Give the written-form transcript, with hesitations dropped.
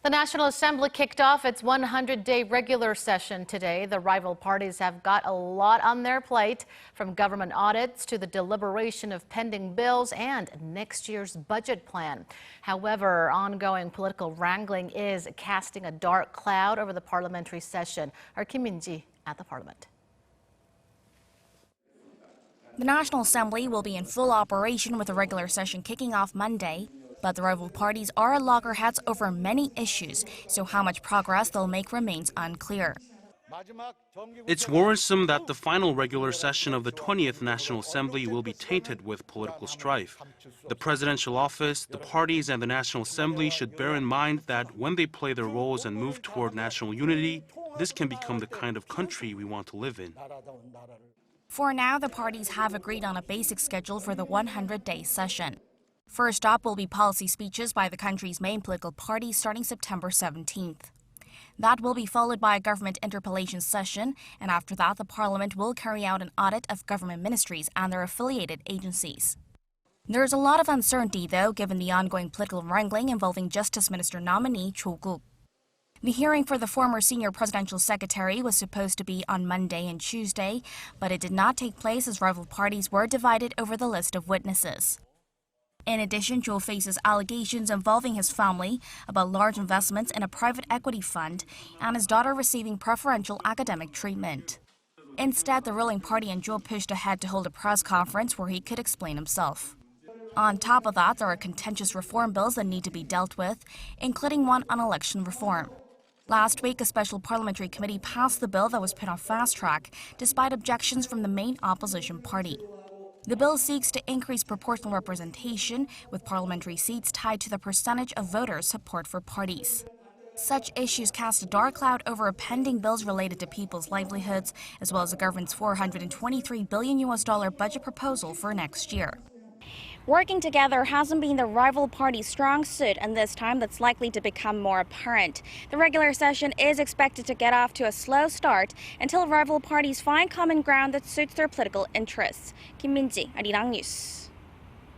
The National Assembly kicked off its 100-day regular session today. The rival parties have got a lot on their plate, from government audits to the deliberation of pending bills and next year's budget plan. However, ongoing political wrangling is casting a dark cloud over the parliamentary session. Our Kim Min-ji at the Parliament. The National Assembly will be in full operation with the regular session kicking off Monday. But the rival parties are at loggerheads over many issues, so how much progress they'll make remains unclear. It's worrisome that the final regular session of the 20th National Assembly will be tainted with political strife. The presidential office, the parties, and the National Assembly should bear in mind that when they play their roles and move toward national unity, this can become the kind of country we want to live in. For now, the parties have agreed on a basic schedule for the 100-day session. First up will be policy speeches by the country's main political parties starting September 17th. That will be followed by a government interpellation session, and after that, the Parliament will carry out an audit of government ministries and their affiliated agencies. There's a lot of uncertainty, though, given the ongoing political wrangling involving Justice Minister nominee Cho Guk. The hearing for the former senior presidential secretary was supposed to be on Monday and Tuesday, but it did not take place as rival parties were divided over the list of witnesses. In addition, Cho faces allegations involving his family about large investments in a private equity fund and his daughter receiving preferential academic treatment. Instead, the ruling party and Cho pushed ahead to hold a press conference where he could explain himself. On top of that, there are contentious reform bills that need to be dealt with, including one on election reform. Last week, a special parliamentary committee passed the bill that was put on fast track, despite objections from the main opposition party. The bill seeks to increase proportional representation, with parliamentary seats tied to the percentage of voters' support for parties. Such issues cast a dark cloud over pending bills related to people's livelihoods, as well as the government's $423 billion budget proposal for next year. Working together hasn't been the rival party's strong suit, and this time that's likely to become more apparent. The regular session is expected to get off to a slow start until rival parties find common ground that suits their political interests. Kim Min-ji, Arirang News.